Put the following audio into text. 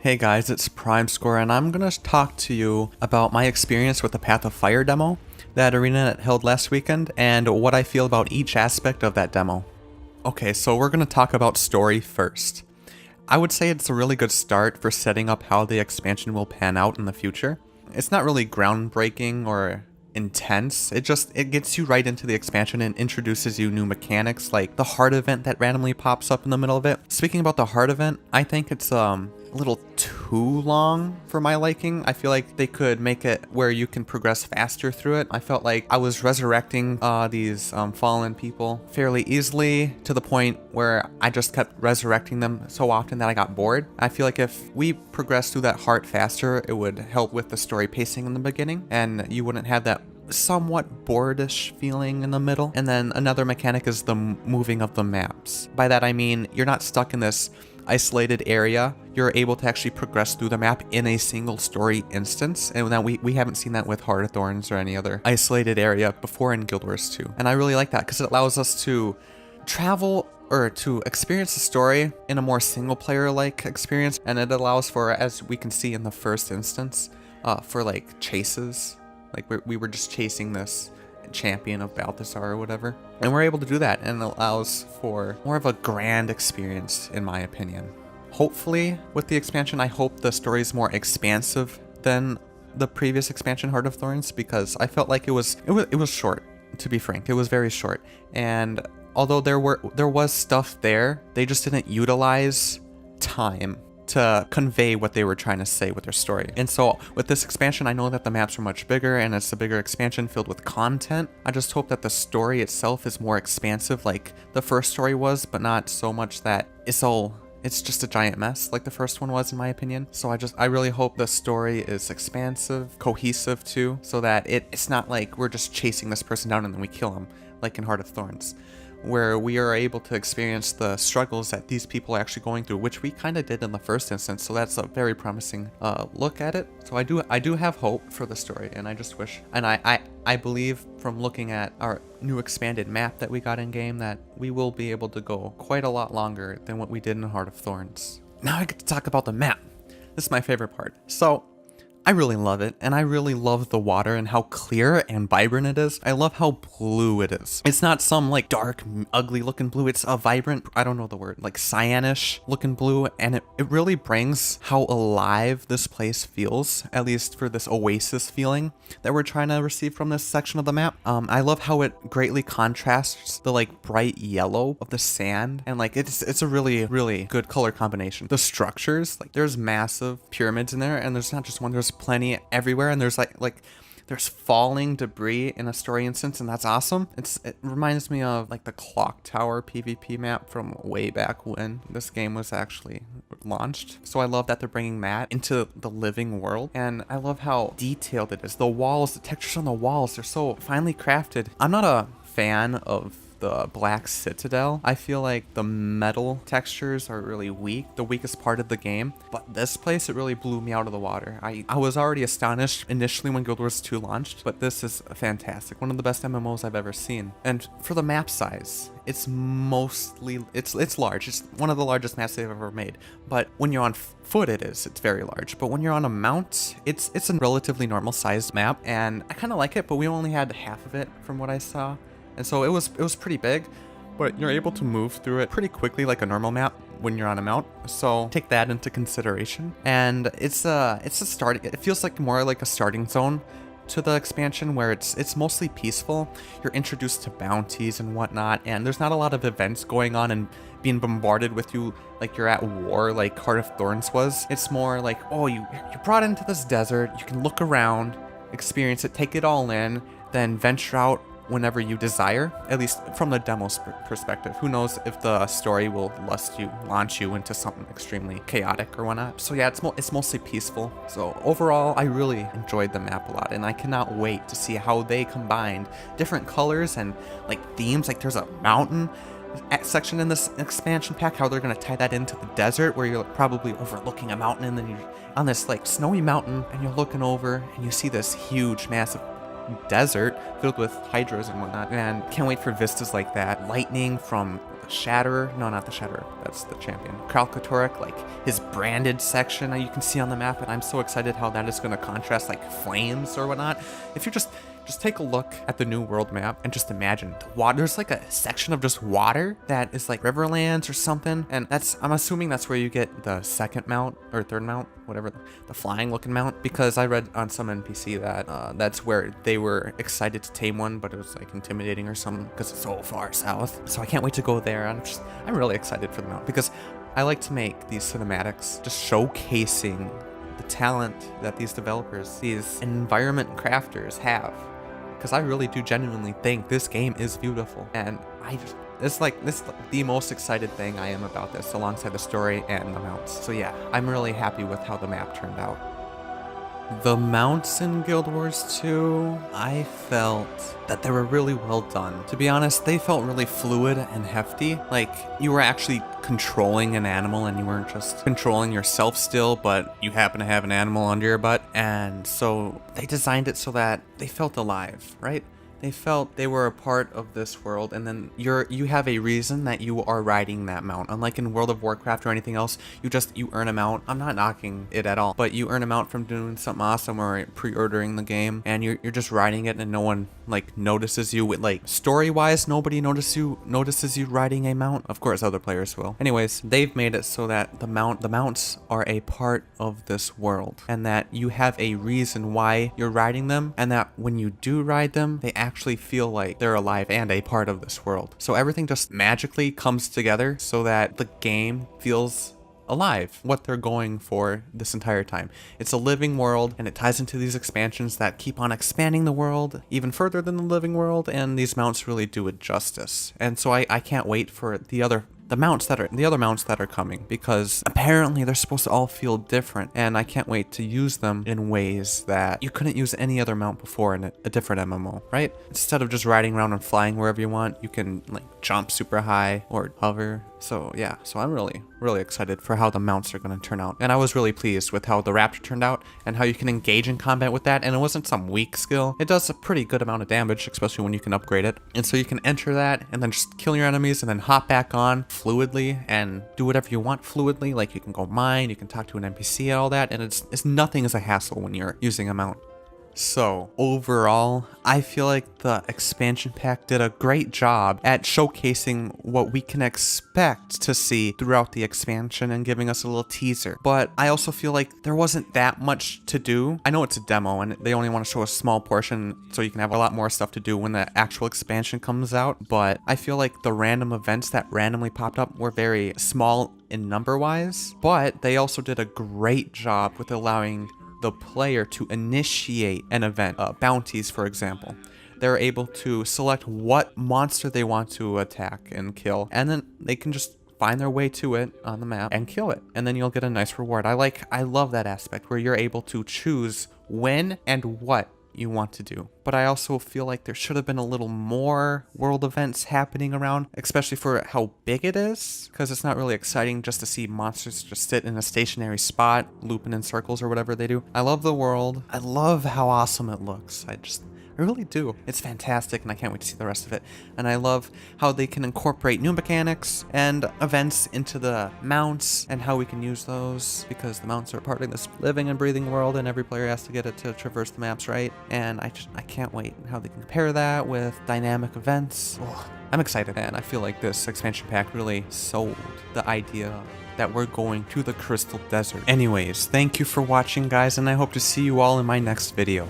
Hey guys, it's Prime Score, and I'm gonna talk to you about my experience with the Path of Fire demo that Arena held last weekend, and what I feel about each aspect of that demo. Okay, so we're gonna talk about story first. I would say it's a really good start for setting up how the expansion will pan out in the future. It's not really groundbreaking or intense. It gets you right into the expansion and introduces you new mechanics like the heart event that randomly pops up in the middle of it. Speaking about the heart event, I think it's a little too long for my liking. I feel like they could make it where you can progress faster through it. I felt like I was resurrecting these fallen people fairly easily to the point where I just kept resurrecting them so often that I got bored. I feel like if we progressed through that heart faster, it would help with the story pacing in the beginning, and you wouldn't have that somewhat boardish feeling in the middle. And then another mechanic is the moving of the maps. By that I mean you're not stuck in this isolated area. You're able to actually progress through the map in a single story instance, and now we haven't seen that with Heart of Thorns or any other isolated area before in Guild Wars 2. And I really like that because it allows us to travel or to experience the story in a more single player like experience, and it allows for, as we can see in the first instance, for like chases. Like we were just chasing this champion of Balthasar or whatever, and we're able to do that, and it allows for more of a grand experience in my opinion. Hopefully with the expansion, I hope the story is more expansive than the previous expansion, Heart of Thorns, because I felt like it was short. To be frank, it was very short, and although there was stuff there, they just didn't utilize time to convey what they were trying to say with their story. And so with this expansion, I know that the maps are much bigger and it's a bigger expansion filled with content. I just hope that the story itself is more expansive like the first story was, but not so much that it's just a giant mess like the first one was, in my opinion. So I really hope the story is expansive, cohesive too, so that it's not like we're just chasing this person down and then we kill him like in Heart of Thorns, where we are able to experience the struggles that these people are actually going through, which we kind of did in the first instance. So that's a very promising look at it. So I do have hope for the story, and I just wish, and I believe from looking at our new expanded map that we got in game that we will be able to go quite a lot longer than what we did in Heart of Thorns. Now I get to talk about the map. This is my favorite part. So I really love it, and I really love the water and how clear and vibrant it is. I love how blue it is. It's not some like dark, ugly looking blue. It's a vibrant, I don't know the word, like cyanish looking blue, and it really brings how alive this place feels, at least for this oasis feeling that we're trying to receive from this section of the map. I love how it greatly contrasts the like bright yellow of the sand, and like it's a really, really good color combination. The structures, like there's massive pyramids in there, and there's not just one, there's plenty everywhere, and there's like there's falling debris in a story instance, and that's awesome. It reminds me of like the Clock Tower PvP map from way back when this game was actually launched. So I love that they're bringing that into the living world, and I love how detailed it is. The walls, the textures on the walls, they're so finely crafted. I'm not a fan of the Black Citadel. I feel like the metal textures are really weak, the weakest part of the game. But this place, it really blew me out of the water. I was already astonished initially when Guild Wars 2 launched, but this is fantastic. One of the best MMOs I've ever seen. And for the map size, it's mostly, it's large. It's one of the largest maps they've ever made. But when you're on foot, it's very large. But when you're on a mount, it's a relatively normal sized map, and I kind of like it, but we only had half of it from what I saw. And so it was pretty big, but you're able to move through it pretty quickly like a normal map when you're on a mount. So take that into consideration. And it's a start. It feels like more like a starting zone to the expansion, where it's mostly peaceful. You're introduced to bounties and whatnot, and there's not a lot of events going on and being bombarded with you like you're at war like Heart of Thorns was. It's more like, oh, you're brought into this desert, you can look around, experience it, take it all in, then venture out whenever you desire, at least from the demo's perspective. Who knows if the story will launch you into something extremely chaotic or whatnot. So yeah, it's mostly peaceful. So overall, I really enjoyed the map a lot, and I cannot wait to see how they combined different colors and like themes. Like there's a mountain section in this expansion pack, how they're gonna tie that into the desert, where you're probably overlooking a mountain, and then you're on this like snowy mountain, and you're looking over and you see this huge, massive desert filled with hydras and whatnot, and can't wait for vistas like that. Lightning from Shatterer, no, not the Shatterer, that's the champion, Kralkatorek, like his branded section that you can see on the map, and I'm so excited how that is going to contrast like flames or whatnot. If you just take a look at the new world map and just imagine the water. There's like a section of just water that is like Riverlands or something, and I'm assuming that's where you get the second mount or third mount, whatever, the flying looking mount, because I read on some NPC that that's where they were excited to tame one, but it was like intimidating or something because it's so far south. So I can't wait to go there. I'm really excited for the mount because I like to make these cinematics just showcasing the talent that these developers, these environment crafters have. Because I really do genuinely think this game is beautiful, and this is the most excited thing I am about this, alongside the story and the mounts. So yeah, I'm really happy with how the map turned out. The mounts in Guild Wars 2, I felt that they were really well done. To be honest, they felt really fluid and hefty. Like, you were actually controlling an animal and you weren't just controlling yourself still, but you happen to have an animal under your butt. And so they designed it so that they felt alive, right? They felt they were a part of this world, and then you have a reason that you are riding that mount. Unlike in World of Warcraft or anything else, you earn a mount. I'm not knocking it at all, but you earn a mount from doing something awesome or pre-ordering the game, and you're just riding it, and no one like notices you. With like story-wise, nobody notices you riding a mount. Of course, other players will. Anyways, they've made it so that the mounts are a part of this world, and that you have a reason why you're riding them, and that when you do ride them, they actually feel like they're alive and a part of this world. So everything just magically comes together so that the game feels alive, what they're going for this entire time. It's a living world, and it ties into these expansions that keep on expanding the world even further than the living world, and these mounts really do it justice. And so I can't wait for the other mounts that are coming, because apparently they're supposed to all feel different, and I can't wait to use them in ways that you couldn't use any other mount before in a different MMO, right? Instead of just riding around and flying wherever you want, you can like jump super high or hover. So yeah, so I'm really excited for how the mounts are going to turn out, and I was really pleased with how the Raptor turned out and how you can engage in combat with that, and it wasn't some weak skill. It does a pretty good amount of damage, especially when you can upgrade it, and so you can enter that and then just kill your enemies and then hop back on fluidly and do whatever you want fluidly. Like, you can go mine, you can talk to an NPC and all that, and it's nothing is a hassle when you're using a mount. So overall, I feel like the expansion pack did a great job at showcasing what we can expect to see throughout the expansion and giving us a little teaser. But I also feel like there wasn't that much to do. I know it's a demo and they only want to show a small portion, so you can have a lot more stuff to do when the actual expansion comes out. But I feel like the random events that randomly popped up were very small in number wise, but they also did a great job with allowing the player to initiate an event, bounties for example. They're able to select what monster they want to attack and kill, and then they can just find their way to it on the map and kill it, and then you'll get a nice reward. I love that aspect where you're able to choose when and what you want to do. But I also feel like there should have been a little more world events happening around, especially for how big it is, because it's not really exciting just to see monsters just sit in a stationary spot looping in circles or whatever they do. I love the world. I love how awesome it looks. I really do. It's fantastic, and I can't wait to see the rest of it. And I love how they can incorporate new mechanics and events into the mounts and how we can use those, because the mounts are part of this living and breathing world, and every player has to get it to traverse the maps, right? And I can't wait how they can compare that with dynamic events. Ugh, I'm excited, and I feel like this expansion pack really sold the idea that we're going to the Crystal Desert. Anyways, thank you for watching, guys, and I hope to see you all in my next video.